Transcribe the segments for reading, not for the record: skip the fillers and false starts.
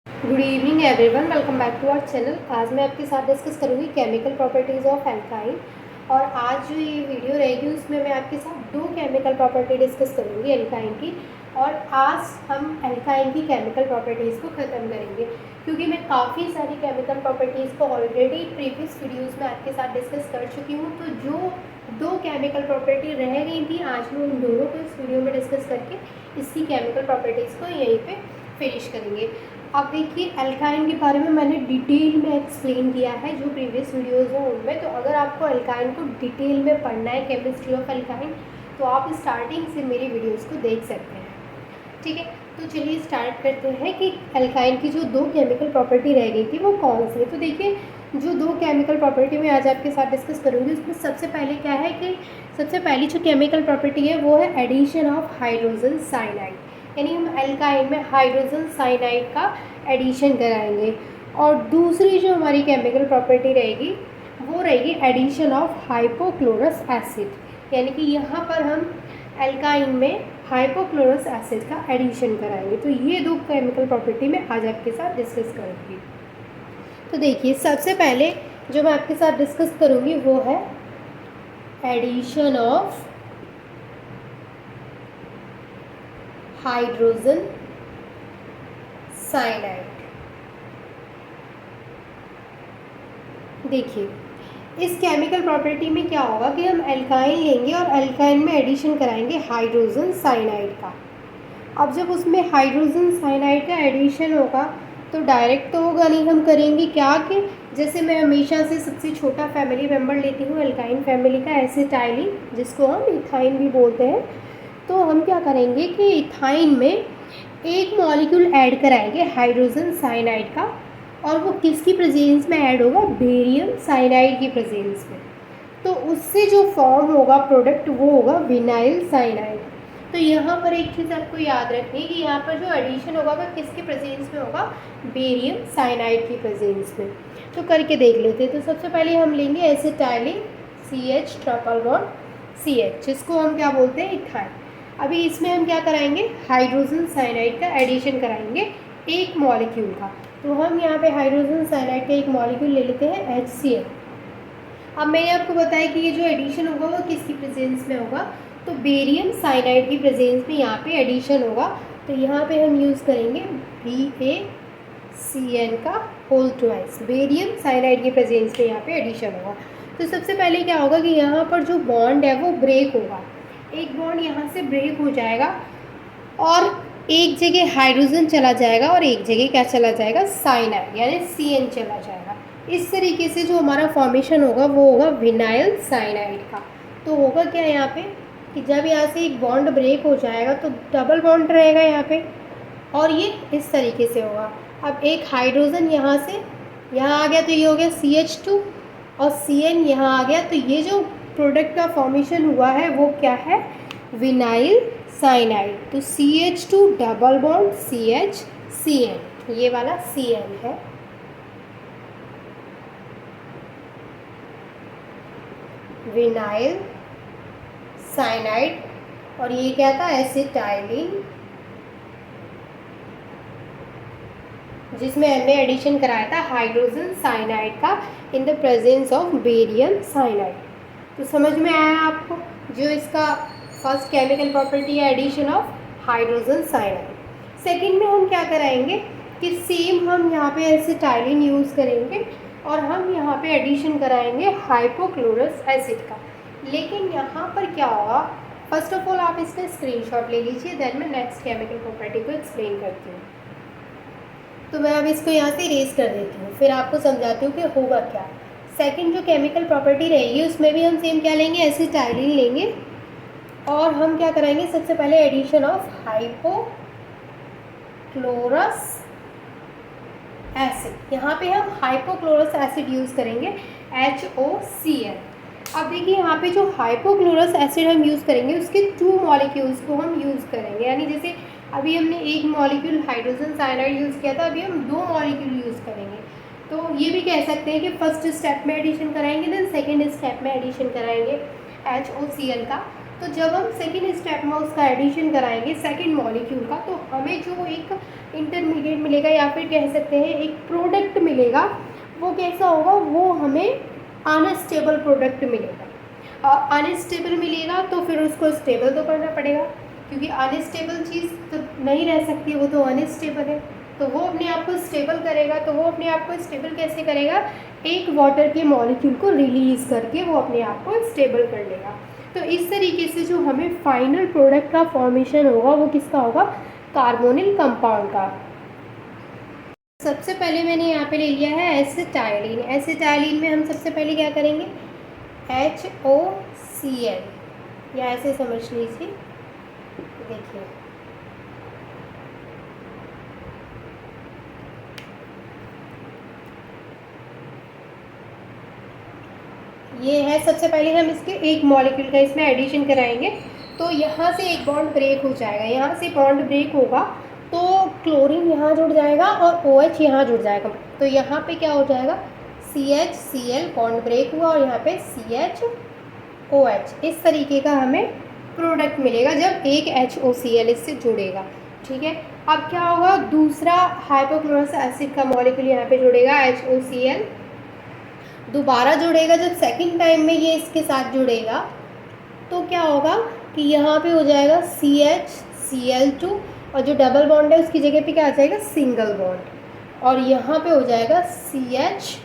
Good evening everyone, welcome back to our channel. आज मैं आपके साथ डिस्कस करूंगी केमिकल प्रॉपर्टीज़ ऑफ एल्काइन। और आज जो ये वीडियो रहेगी उसमें मैं आपके साथ दो केमिकल प्रॉपर्टी डिस्कस करूंगी एल्काइन की। और आज हम एल्काइन की केमिकल प्रॉपर्टीज़ को ख़त्म करेंगे, क्योंकि मैं काफ़ी सारी केमिकल प्रॉपर्टीज़ को ऑलरेडी प्रीवियस वीडियोज़ में आपके साथ डिस्कस कर चुकी हूँ। तो जो दो केमिकल प्रॉपर्टी रह गई थी, आज मैं उन दोनों को इस वीडियो में डिस्कस करके इसकी केमिकल प्रॉपर्टीज़ को यहीं पे फिनिश करेंगे। अब देखिए, एल्काइन के बारे में मैंने डिटेल में एक्सप्लेन किया है जो प्रीवियस वीडियोज़ हैं उनमें। तो अगर आपको एल्काइन को डिटेल में पढ़ना है, केमिस्ट्री ऑफ एल्काइन, तो आप स्टार्टिंग से मेरी वीडियोज़ को देख सकते हैं। ठीक है, तो चलिए स्टार्ट करते हैं कि एल्काइन की जो दो केमिकल प्रॉपर्टी रह गई थी वो कौन सी है। तो देखिए, जो दो केमिकल प्रॉपर्टी मैं आज आपके साथ डिस्कस करूँगी उसमें सबसे पहले क्या है कि सबसे पहली जो केमिकल प्रॉपर्टी है वो है एडिशन ऑफ हाइड्रोजन साइनाइड, यानी हम एल्काइन में हाइड्रोजन साइनाइड का एडिशन कराएंगे। और दूसरी जो हमारी केमिकल प्रॉपर्टी रहेगी वो रहेगी एडिशन ऑफ हाइपोक्लोरस एसिड, यानी कि यहाँ पर हम एल्काइन में हाइपोक्लोरस एसिड का एडिशन कराएंगे। तो ये दो केमिकल प्रॉपर्टी मैं आज आपके साथ डिस्कस करूँगी। तो देखिए, सबसे पहले जो मैं आपके साथ डिस्कस करूँगी वो है एडिशन ऑफ हाइड्रोजन साइनाइड। देखिए, इस केमिकल प्रॉपर्टी में क्या होगा कि हम एल्काइन लेंगे और एल्काइन में एडिशन कराएंगे हाइड्रोजन साइनाइड का। अब जब उसमें हाइड्रोजन साइनाइड का एडिशन होगा तो डायरेक्ट तो होगा नहीं, हम करेंगे क्या कि जैसे मैं हमेशा से सबसे छोटा फैमिली मेम्बर लेती हूँ एल्काइन फैमिली का, एसिटाइलिन, जिसको हम इथाइन भी बोलते हैं। तो हम क्या करेंगे कि इथाइन में एक मॉलिक्यूल ऐड कराएंगे हाइड्रोजन साइनाइड का, और वो किसकी प्रेजेंस में ऐड होगा? बेरियम साइनाइड की प्रेजेंस में। तो उससे जो फॉर्म होगा प्रोडक्ट वो होगा विनाइल साइनाइड। तो यहाँ पर एक चीज़ आपको याद रखनी है कि यहाँ पर जो एडिशन होगा वह किसके प्रेजेंस में होगा? बेरियम साइनाइड की प्रेजेंस में। तो करके देख लेते हैं। तो सबसे पहले हम लेंगे acetylene CH triple bond CH, जिसको हम क्या बोलते हैं? इथाइन। अभी इसमें हम क्या कराएंगे? हाइड्रोजन साइनाइड का एडिशन कराएंगे एक मॉलिक्यूल का। तो हम यहाँ पे हाइड्रोजन साइनाइड का एक मॉलिक्यूल ले लेते हैं HCl। अब मैंने आपको बताया कि ये जो एडिशन होगा वो किसकी प्रेजेंस में होगा? तो बेरियम साइनाइड की प्रेजेंस में यहाँ पे एडिशन होगा। तो यहाँ पे हम यूज़ करेंगे BaCN का होल ट्वाइस, बेरियम साइनाइड की प्रेजेंस में यहाँ पे एडिशन होगा। तो सबसे पहले क्या होगा कि यहाँ पर जो बॉन्ड है वो ब्रेक होगा, एक बॉन्ड यहाँ से ब्रेक हो जाएगा और एक जगह हाइड्रोजन चला जाएगा और एक जगह क्या चला जाएगा? साइनाइड, यानी CN चला जाएगा। इस तरीके से जो हमारा फॉर्मेशन होगा वो होगा विनाइल साइनाइड का। तो होगा क्या यहाँ पे कि जब यहाँ से एक बॉन्ड ब्रेक हो जाएगा तो डबल बॉन्ड रहेगा यहाँ पे, और ये इस तरीके से होगा। अब एक हाइड्रोजन यहाँ से यहाँ आ गया तो ये हो गया CH2, और CN यहाँ आ गया तो ये जो प्रोडक्ट का फॉर्मेशन हुआ है वो क्या है? Vinyl cyanide. तो CH2 double bond CH CN, ये वाला CN है। विनाइल साइनाइड, और ये क्या था? एसिटाइलिन, जिसमें हमने एडिशन कराया था हाइड्रोजन साइनाइड का in the presence of barium cyanide. तो समझ में आया आपको जो इसका फर्स्ट केमिकल प्रॉपर्टी है addition of hydrogen cyanide. Second में हम क्या कराएंगे कि सेम हम यहाँ पे एसिटाइलिन यूज़ करेंगे और हम यहाँ पे एडिशन कराएंगे हाइपोक्लोरस एसिड का। लेकिन यहाँ पर क्या होगा, फर्स्ट ऑफ ऑल आप इसका स्क्रीनशॉट ले लीजिए, देन मैं नेक्स्ट केमिकल प्रॉपर्टी को एक्सप्लेन करती हूँ। तो मैं अब इसको यहाँ से इरेज कर देती हूँ, फिर आपको समझाती हूँ कि होगा क्या। सेकंड जो केमिकल प्रॉपर्टी रहेगी उसमें भी हम सेम क्या लेंगे? एसिटाइलिन लेंगे, और हम क्या कराएंगे? सबसे पहले एडिशन ऑफ हाइपोक्लोरस एसिड। यहाँ पे हम हाइपोक्लोरस एसिड यूज़ करेंगे HOCl। अब देखिए, यहाँ पे जो हाइपोक्लोरस एसिड हम यूज़ करेंगे उसके 2 मॉलिक्यूल्स को हम यूज़ करेंगे, यानी जैसे अभी हमने एक मॉलिक्यूल हाइड्रोजन साइनाइड यूज़ किया था, अभी हम 2 मॉलिक्यूल यूज़ करेंगे। तो ये भी कह सकते हैं कि फर्स्ट स्टेप में एडिशन कराएंगे, देन सेकेंड स्टेप में एडिशन कराएंगे HOCl का। तो जब हम सेकेंड स्टेप में उसका एडिशन कराएंगे सेकेंड मॉलिक्यूल का, तो हमें जो एक इंटरमीडिएट मिलेगा या फिर कह सकते हैं एक प्रोडक्ट मिलेगा, वो कैसा होगा, वो हमें अनस्टेबल प्रोडक्ट मिलेगा। अनस्टेबल मिलेगा तो फिर उसको स्टेबल तो करना पड़ेगा, क्योंकि अनस्टेबल चीज़ तो नहीं रह सकती, वो तो अनस्टेबल है। तो वो अपने आप को स्टेबल करेगा, तो वो अपने आप को स्टेबल कैसे करेगा, एक वाटर के मॉलिक्यूल को रिलीज़ करके वो अपने आप को स्टेबल कर लेगा। तो इस तरीके से जो हमें फाइनल प्रोडक्ट का फॉर्मेशन होगा वो किसका होगा, कार्बोनिल कंपाउंड का। सबसे पहले मैंने यहाँ पे ले लिया है एसिटाइलिन। एसिटाइलिन में हम सबसे पहले क्या करेंगे, HOCl, या ऐसे समझ लीजिए, देखिए ये है। सबसे पहले हम इसके एक मॉलिक्यूल का इसमें एडिशन कराएंगे, तो यहाँ से एक बॉन्ड ब्रेक हो जाएगा, यहाँ से बॉन्ड ब्रेक होगा तो क्लोरीन यहाँ जुड़ जाएगा और OH यहाँ जुड़ जाएगा। तो यहाँ पे क्या हो जाएगा, CHCl बॉन्ड ब्रेक हुआ और यहाँ पे CHOH। इस तरीके का हमें प्रोडक्ट मिलेगा जब एक HOCl इससे जुड़ेगा। ठीक है, अब क्या होगा, दूसरा हाइपोक्लोरस एसिड का मॉलिक्यूल यहाँ पे जुड़ेगा, HOCl दोबारा जुड़ेगा। जब सेकंड टाइम में ये इसके साथ जुड़ेगा तो क्या होगा कि यहाँ पे हो जाएगा CHCl2 और जो डबल बॉन्ड है उसकी जगह पे क्या आ जाएगा, सिंगल बॉन्ड, और यहाँ पे हो जाएगा CH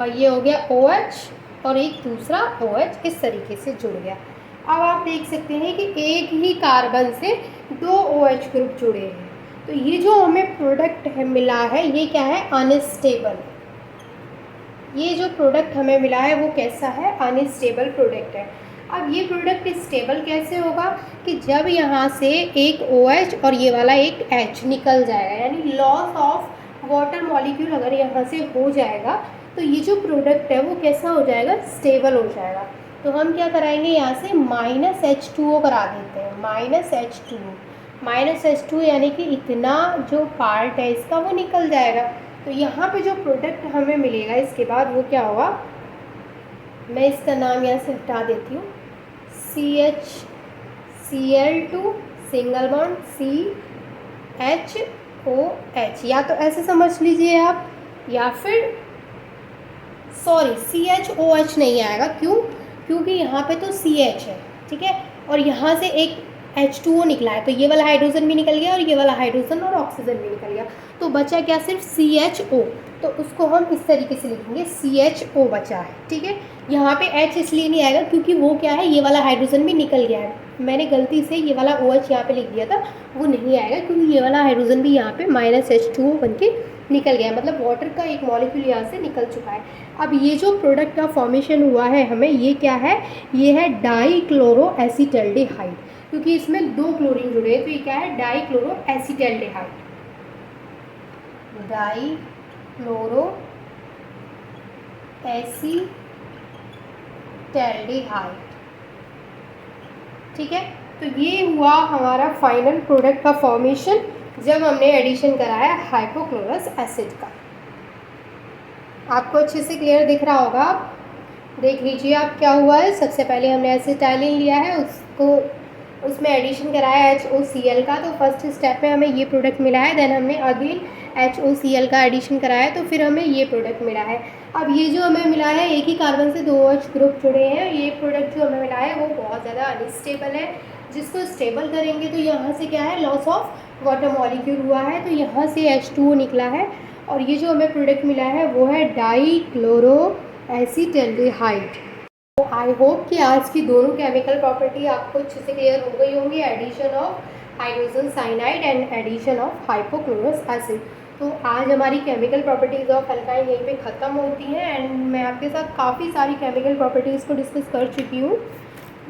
और ये हो गया OH और एक दूसरा OH, इस तरीके से जुड़ गया। अब आप देख सकते हैं कि एक ही कार्बन से 2 OH ग्रुप जुड़े हैं। तो ये जो हमें प्रोडक्ट है मिला है ये क्या है, अनस्टेबल। ये जो प्रोडक्ट हमें मिला है वो कैसा है, अनस्टेबल प्रोडक्ट है। अब ये प्रोडक्ट स्टेबल कैसे होगा कि जब यहाँ से एक OH और ये वाला एक H निकल जाएगा, यानी लॉस ऑफ वाटर मॉलिक्यूल अगर यहाँ से हो जाएगा तो ये जो प्रोडक्ट है वो कैसा हो जाएगा, स्टेबल हो जाएगा। तो हम क्या कराएंगे, यहाँ से -H2O करा देते हैं, -H2O यानी कि इतना जो पार्ट है इसका वो निकल जाएगा। तो यहाँ पे जो प्रोडक्ट हमें मिलेगा इसके बाद वो क्या होगा, मैं इसका नाम यहाँ से हटा देती हूँ, CHCl2 सिंगल बॉन्ड CHOH, या तो ऐसे समझ लीजिए आप, या फिर सॉरी CHOH नहीं आएगा, क्यों, क्योंकि यहाँ पे तो CH है, ठीक है, और यहाँ से एक H2O निकला है, तो ये वाला हाइड्रोजन भी निकल गया और ये वाला हाइड्रोजन और ऑक्सीजन भी निकल गया, तो बचा क्या, सिर्फ CHO। तो उसको हम इस तरीके से लिखेंगे, CHO बचा है। ठीक है, यहाँ पे H इसलिए नहीं आएगा क्योंकि वो क्या है, ये वाला हाइड्रोजन भी निकल गया है, मैंने गलती से ये वाला OH यहाँ पे लिख दिया था, वो नहीं आएगा क्योंकि ये वाला हाइड्रोजन भी यहाँ पे -H2O बन के निकल गया, मतलब वाटर का एक मॉलिक्यूल यहाँ से निकल चुका है। अब ये जो प्रोडक्ट का फॉर्मेशन हुआ है हमें, ये क्या है, ये है डाईक्लोरोएसीटल्डिहाइड, क्योंकि इसमें 2 क्लोरीन जुड़े हैं, तो ये क्या है, डाईक्लोरोएसीटल्डिहाइड, डाईक्लोरोएसीटल्डिहाइड। ठीक है, तो ये हुआ हमारा फाइनल प्रोडक्ट का फॉर्मेशन जब हमने एडिशन कराया हाइपोक्लोरस एसिड का। आपको अच्छे से क्लियर दिख रहा होगा, आप देख लीजिए आप क्या हुआ है। सबसे पहले हमने एसिटाइलिन लिया है, उसको उसमें एडिशन कराया HOCl का, तो फर्स्ट स्टेप में हमें ये प्रोडक्ट मिला है। देन हमने अगेन HOCl का एडिशन कराया तो फिर हमें ये प्रोडक्ट मिला है। अब ये जो हमें मिला है, एक ही कार्बन से 2 OH ग्रुप जुड़े हैं, ये प्रोडक्ट जो हमें मिला है वो बहुत ज़्यादा अनस्टेबल है। जिसको स्टेबल करेंगे तो यहाँ से क्या है, लॉस ऑफ वाटर मॉलिक्यूल हुआ है, तो यहाँ से H2O निकला है, और ये जो हमें प्रोडक्ट मिला है वो है डाईक्लोरोएसीटल्डिहाइड। तो आई होप कि आज की दोनों केमिकल प्रॉपर्टी आपको अच्छे से क्लियर हो गई होंगी, addition of hydrogen cyanide and addition of hypochlorous acid. तो आज हमारी केमिकल प्रॉपर्टीज़ ऑफ अल्काइन यहीं पे ख़त्म होती हैं, एंड मैं आपके साथ काफ़ी सारी केमिकल प्रॉपर्टीज़ को डिस्कस कर चुकी हूँ,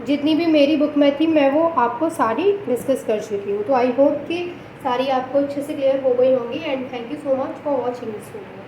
जितनी भी मेरी बुक में थी मैं वो आपको सारी डिस्कस कर चुकी हूँ। तो आई होप कि सारी आपको अच्छे से क्लियर हो गई होंगी, and thank you so much for watching this video.